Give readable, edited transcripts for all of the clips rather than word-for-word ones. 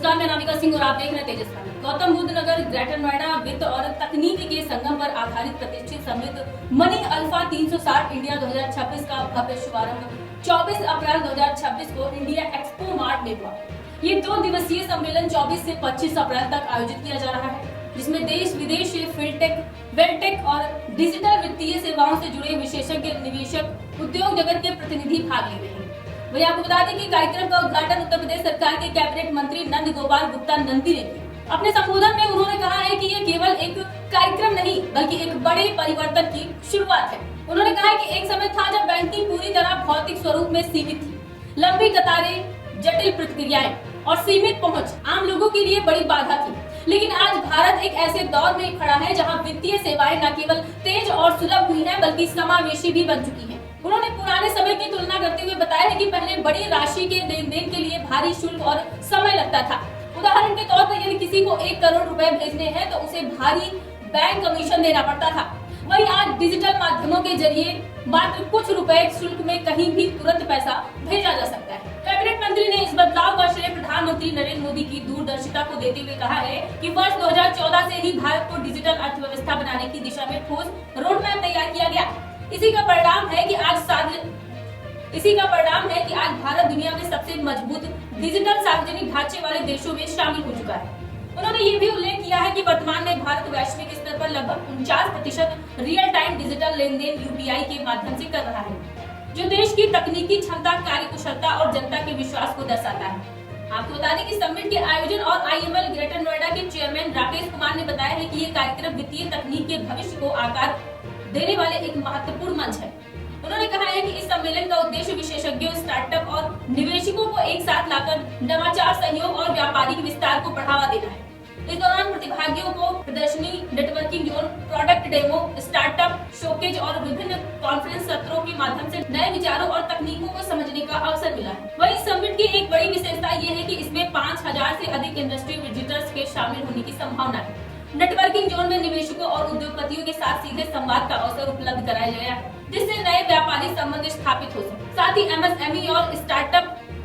नमस्कार, मैं नामिका सिंह और आप देख रहे हैं तेजस्वी। गौतम बुद्ध नगर ग्रेटर नोएडा वित्त और तकनीक के संगम पर आधारित प्रतिष्ठित समिट मनी अल्फा 360 इंडिया 2026 का भव्य शुभारंभ 24 अप्रैल 2026 को इंडिया एक्सपो मार्ट में हुआ। ये 2 दिवसीय सम्मेलन 24 से 25 अप्रैल तक आयोजित किया जा रहा है, जिसमें देश विदेश से फिनटेक, वेलटेक और डिजिटल वित्तीय सेवाओं से जुड़े विशेषज्ञ, निवेशक, उद्योग जगत के प्रतिनिधि भाग ले रहे हैं। वही आपको बता दें कि कार्यक्रम का उद्घाटन उत्तर प्रदेश सरकार के कैबिनेट मंत्री नंद गोपाल गुप्ता नंदी ने किया। अपने संबोधन में उन्होंने कहा है कि ये केवल एक कार्यक्रम नहीं बल्कि एक बड़े परिवर्तन की शुरुआत है। उन्होंने कहा है कि एक समय था जब बैंकिंग पूरी तरह भौतिक स्वरूप में सीमित थी। लंबी कतारें, जटिल प्रक्रियाएं और सीमित पहुंच आम लोगों के लिए बड़ी बाधा थी। लेकिन आज भारत एक ऐसे दौर में खड़ा है जहां वित्तीय सेवाएं न केवल तेज और सुलभ हुई हैं बल्कि समावेशी भी बन चुकी हैं। उन्होंने पुराने समय की तुलना करते हुए बताया है कि पहले बड़ी राशि के लेन देन के लिए भारी शुल्क और समय लगता था। उदाहरण के तौर पर यदि किसी को 1 करोड़ रुपए भेजने हैं तो उसे भारी बैंक कमीशन देना पड़ता था। वहीं आज डिजिटल माध्यमों के जरिए मात्र कुछ रुपए शुल्क में कहीं भी तुरंत पैसा भेजा जा सकता है। कैबिनेट मंत्री ने इस बदलाव का श्रेय प्रधानमंत्री नरेंद्र मोदी की दूरदर्शिता को देते हुए कहा है कि वर्ष 2014 से ही भारत को डिजिटल अर्थव्यवस्था बनाने की दिशा में ठोस रोड मैप तैयार किया गया। इसी का परिणाम है कि आज भारत दुनिया में सबसे मजबूत डिजिटल सार्वजनिक ढांचे वाले देशों में शामिल हो चुका है। उन्होंने ये भी उल्लेख किया है कि वर्तमान में भारत वैश्विक स्तर पर लगभग 49% रियल टाइम डिजिटल लेन देन यूपीआई के माध्यम से कर रहा है, जो देश की तकनीकी क्षमता, कार्यकुशलता और जनता के विश्वास को दर्शाता है। आपको बता दें कि समिट के आयोजन और आईएमएल ग्रेटर नोएडा के चेयरमैन राकेश कुमार ने बताया है कि ये कार्यक्रम वित्तीय तकनीक के भविष्य को आकार देने वाले एक महत्वपूर्ण मंच है। उन्होंने कहा है कि इस सम्मेलन का उद्देश्य विशेषज्ञों, स्टार्टअप और निवेशकों को एक साथ लाकर नवाचार, सहयोग और व्यापारिक विस्तार को बढ़ावा देना है। इस दौरान प्रतिभागियों को प्रदर्शनी, networking zone, product demo, startup showcased और विभिन्न कॉन्फ्रेंस सत्रों के माध्यम से नए विचारों और तकनीकों को समझने का अवसर मिला है। वहीं समिट की एक बड़ी विशेषता ये है कि इसमें 5000 से अधिक इंडस्ट्री विजिटर्स के शामिल होने की संभावना है। नेटवर्किंग जोन में निवेशकों और उद्योगपतियों के साथ सीधे संवाद का अवसर उपलब्ध कराया गया है, जिससे नए व्यापारिक संबंध स्थापित हो सके। साथ ही एमएसएमई और स्टार्टअप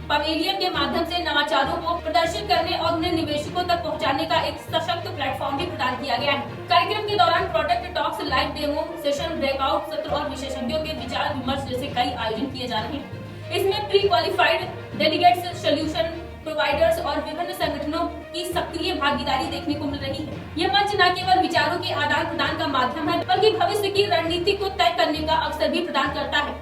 पवेलियन के माध्यम से नवाचारों को प्रदर्शित करने और उन्हें निवेशकों तक पहुंचाने का एक सशक्त प्लेटफॉर्म भी प्रदान किया गया है। कार्यक्रम के दौरान product talks, live demo session, breakout सत्र और विशेषज्ञों के विचार विमर्श जैसे कई आयोजन किए जा रहे हैं। इसमें pre qualified delegates, solution providers और विभिन्न संगठनों की सक्रिय भागीदारी देखने को मिल रही है। यह मंच न केवल विचारों के आदान प्रदान का माध्यम है बल्कि भविष्य की रणनीति को तय करने का अवसर भी प्रदान करता है।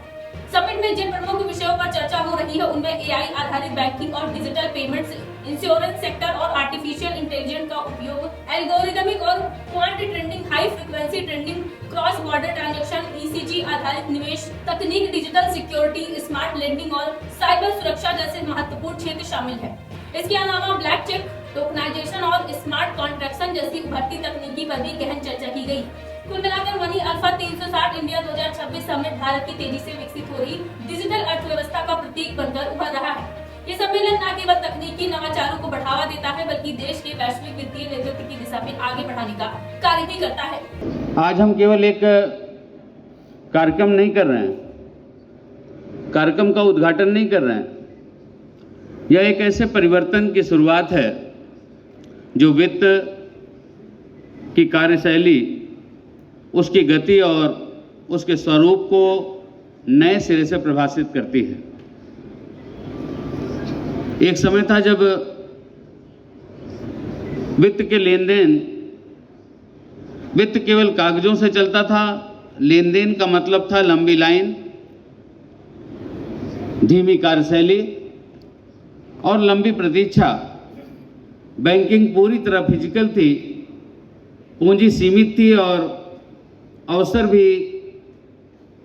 समिट में जिन प्रमुख विषयों पर चर्चा हो रही है उनमें एआई आधारित बैंकिंग और डिजिटल पेमेंट्स, इंश्योरेंस सेक्टर और आर्टिफिशियल इंटेलिजेंस का उपयोग, एल्गोरिदमिक और quant trading, high frequency trading, cross border transaction, ECG आधारित निवेश, तकनीक, डिजिटल सिक्योरिटी, स्मार्ट लेंडिंग और साइबर सुरक्षा जैसे महत्वपूर्ण क्षेत्र शामिल है। इसके अलावा ब्लैक चेक, टोकनाइजेशन और स्मार्ट कॉन्ट्रैक्शन जैसी उभरती तकनीकी पर भी गहन चर्चा की गई। कुल मिलाकर money alpha 360 India 2026 summit Bharat की तेजी से विकसित हो रही डिजिटल अर्थव्यवस्था का प्रतीक बनकर उभर रहा है। ये सम्मेलन न केवल तकनीकी नवाचारों को बढ़ावा देता है बल्कि देश के वैश्विक वित्तीय नेतृत्व की दिशा में आगे बढ़ाने का कार्य भी करता है। आज हम केवल एक कार्यक्रम नहीं कर रहे हैं, कार्यक्रम का उद्घाटन नहीं कर रहे हैं। यह एक ऐसे परिवर्तन की शुरुआत है जो वित्त की कार्यशैली, उसकी गति और उसके स्वरूप को नए सिरे से प्रभावित करती है। एक समय था जब वित्त के लेन देन, वित्त केवल कागजों से चलता था। लेन देन का मतलब था लंबी लाइन, धीमी कार्यशैली और लंबी प्रतीक्षा। बैंकिंग पूरी तरह फिजिकल थी, पूंजी सीमित थी और अवसर भी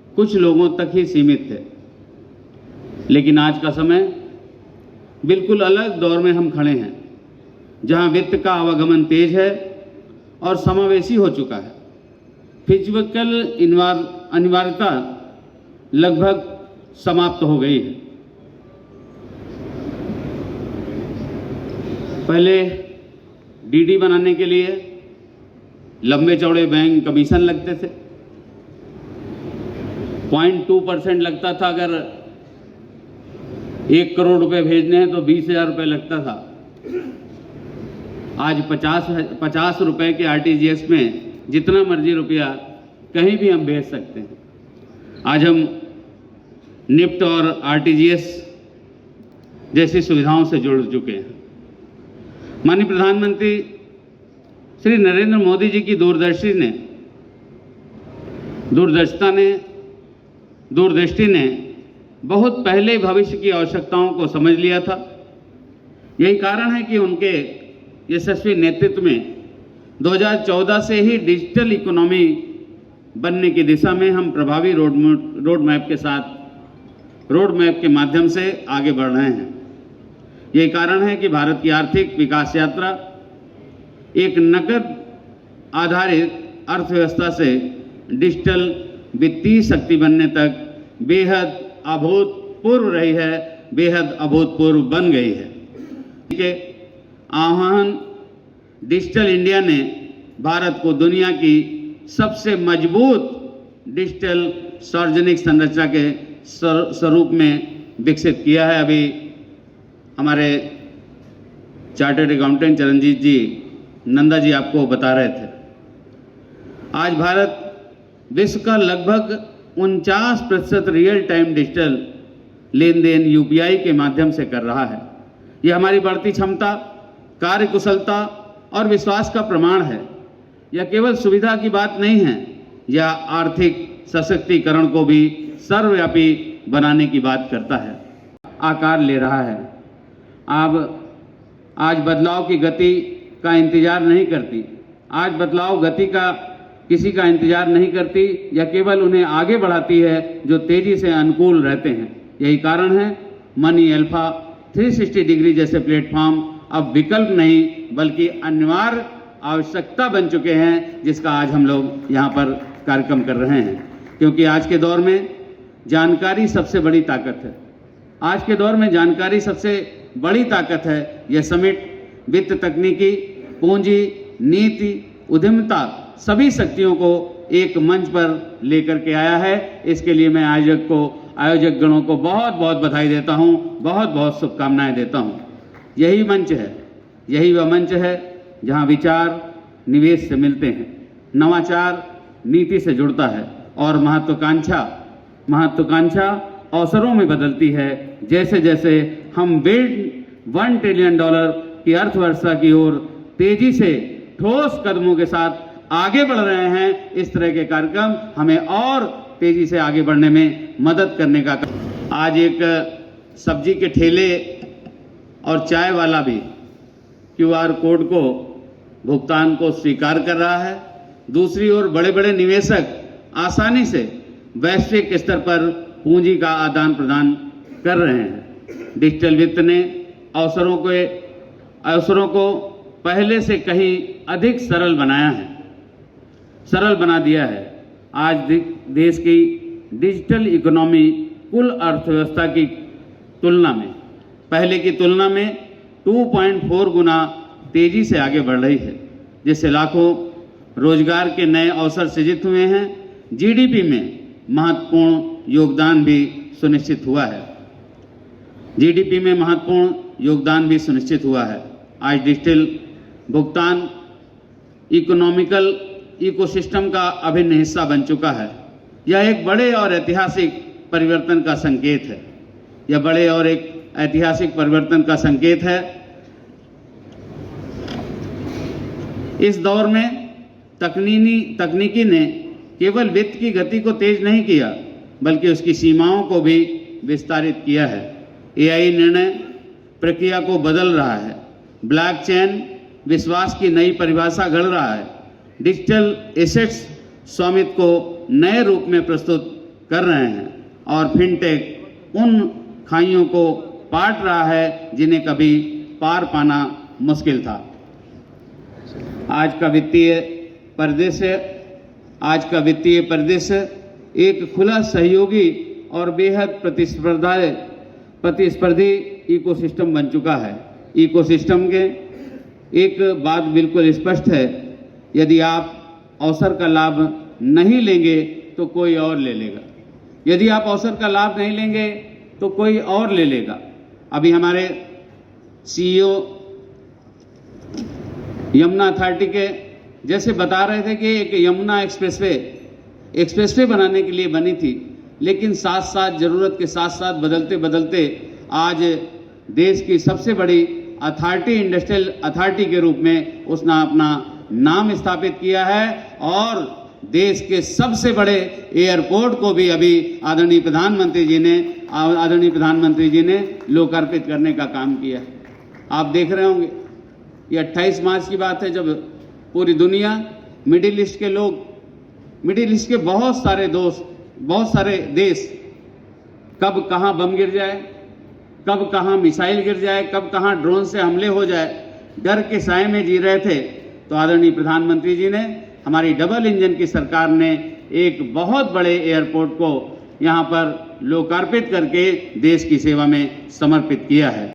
कुछ लोगों तक ही सीमित थे। लेकिन आज का समय बिल्कुल अलग दौर में हम खड़े हैं, जहां वित्त का आवागमन तेज है और समावेशी हो चुका है। फिजिकल अनिवार्यता लगभग समाप्त हो गई है। पहले डीडी बनाने के लिए लंबे चौड़े बैंक कमीशन लगते थे। 0.2% लगता था। अगर 1 करोड़ रुपए भेजने हैं तो 20,000 रुपये लगता था। आज 50 रुपए के आरटीजीएस में जितना मर्जी रुपया कहीं भी हम भेज सकते हैं। आज हम निफ्ट और आरटीजीएस जैसी सुविधाओं से जुड़ चुके हैं। माननीय प्रधानमंत्री श्री नरेंद्र मोदी जी की दूरदृष्टि ने बहुत पहले भविष्य की आवश्यकताओं को समझ लिया था। यही कारण है कि उनके यशस्वी नेतृत्व में 2014 से ही डिजिटल इकोनॉमी बनने की दिशा में हम प्रभावी रोड मैप के माध्यम से आगे बढ़ रहे हैं। यही कारण है कि भारत की आर्थिक विकास यात्रा एक नकद आधारित अर्थव्यवस्था से डिजिटल वित्तीय शक्ति बनने तक बेहद अभूतपूर्व रही है, बेहद अभूतपूर्व बन गई है। के आह्वान डिजिटल इंडिया ने भारत को दुनिया की सबसे मजबूत डिजिटल सार्वजनिक संरचना के स्वरूप में विकसित किया है। अभी हमारे चार्टर्ड अकाउंटेंट चरणजीत जी नंदा जी आपको बता रहे थे। आज भारत विश्व का लगभग 49% रियल टाइम डिजिटल लेन देन यूपीआई के माध्यम से कर रहा है। यह हमारी बढ़ती क्षमता, कार्यकुशलता और विश्वास का प्रमाण है। यह केवल सुविधा की बात नहीं है, यह आर्थिक सशक्तिकरण को भी सर्वव्यापी बनाने की बात करता है, आकार ले रहा है। आज बदलाव की गति का इंतजार नहीं करती। आज बदलाव गति का किसी का इंतजार नहीं करती या केवल उन्हें आगे बढ़ाती है जो तेजी से अनुकूल रहते हैं। यही कारण है मनी अल्फा 360 डिग्री जैसे प्लेटफॉर्म अब विकल्प नहीं बल्कि अनिवार्य आवश्यकता बन चुके हैं, जिसका आज हम लोग यहाँ पर कार्यक्रम कर रहे हैं। क्योंकि आज के दौर में जानकारी सबसे बड़ी ताकत है। आज के दौर में जानकारी सबसे बड़ी ताकत है। यह समिट वित्त, तकनीकी, पूंजी, नीति, उद्यमिता सभी शक्तियों को एक मंच पर लेकर के आया है। इसके लिए मैं आयोजक गणों को बहुत बहुत बधाई देता हूँ, बहुत बहुत शुभकामनाएं देता हूँ। यही वह मंच है जहाँ विचार निवेश से मिलते हैं, नवाचार नीति से जुड़ता है और महत्वाकांक्षा अवसरों में बदलती है। जैसे जैसे हम $1 ट्रिलियन की अर्थव्यवस्था की ओर तेजी से ठोस कदमों के साथ आगे बढ़ रहे हैं, इस तरह के कार्यक्रम हमें और तेजी से आगे बढ़ने में मदद करने का। आज एक सब्जी के ठेले और चाय वाला भी QR कोड को भुगतान को स्वीकार कर रहा है। दूसरी ओर बड़े बड़े निवेशक आसानी से वैश्विक स्तर पर पूंजी का आदान प्रदान कर रहे हैं। डिजिटल वित्त ने अवसरों को पहले से कहीं अधिक सरल बना दिया है। आज देश की डिजिटल इकोनॉमी कुल अर्थव्यवस्था की तुलना में पहले की तुलना में 2.4 गुना तेजी से आगे बढ़ रही है, जिससे लाखों रोजगार के नए अवसर सृजित हुए हैं। जीडीपी में महत्वपूर्ण योगदान भी सुनिश्चित हुआ है। आज डिजिटल भुगतान इकोनॉमिकल इकोसिस्टम का अभिन्न हिस्सा बन चुका है। यह एक बड़े और ऐतिहासिक परिवर्तन का संकेत है। इस दौर में तकनीकी ने केवल वित्त की गति को तेज नहीं किया बल्कि उसकी सीमाओं को भी विस्तारित किया है। AI निर्णय प्रक्रिया को बदल रहा है। ब्लॉकचेन विश्वास की नई परिभाषा गढ़ रहा है। डिजिटल एसेट्स स्वामित्व को नए रूप में प्रस्तुत कर रहे हैं और फिनटेक उन खाइयों को पाट रहा है जिन्हें कभी पार पाना मुश्किल था। आज का वित्तीय परिदृश्य एक खुला, सहयोगी और बेहद प्रतिस्पर्धी इकोसिस्टम बन चुका है। इकोसिस्टम के एक बात बिल्कुल स्पष्ट है, यदि आप अवसर का लाभ नहीं लेंगे तो कोई और ले लेगा। यदि आप अवसर का लाभ नहीं लेंगे तो कोई और ले लेगा। अभी हमारे CEO यमुना अथॉरिटी के जैसे बता रहे थे कि एक यमुना एक्सप्रेसवे बनाने के लिए बनी थी, लेकिन साथ साथ ज़रूरत के साथ साथ बदलते बदलते आज देश की सबसे बड़ी अथॉरिटी, इंडस्ट्रियल अथॉरिटी के रूप में उसने अपना नाम स्थापित किया है और देश के सबसे बड़े एयरपोर्ट को भी अभी आदरणीय प्रधानमंत्री जी ने लोकार्पित करने का काम किया है। आप देख रहे होंगे, ये 28 मार्च की बात है जब पूरी दुनिया, मिडिल ईस्ट के लोग, मिडिल ईस्ट के बहुत सारे देश कब कहाँ बम गिर जाए, कब कहाँ मिसाइल गिर जाए, कब कहाँ ड्रोन से हमले हो जाए, डर के साए में जी रहे थे। तो आदरणीय प्रधानमंत्री जी ने, हमारी डबल इंजन की सरकार ने एक बहुत बड़े एयरपोर्ट को यहाँ पर लोकार्पित करके देश की सेवा में समर्पित किया है।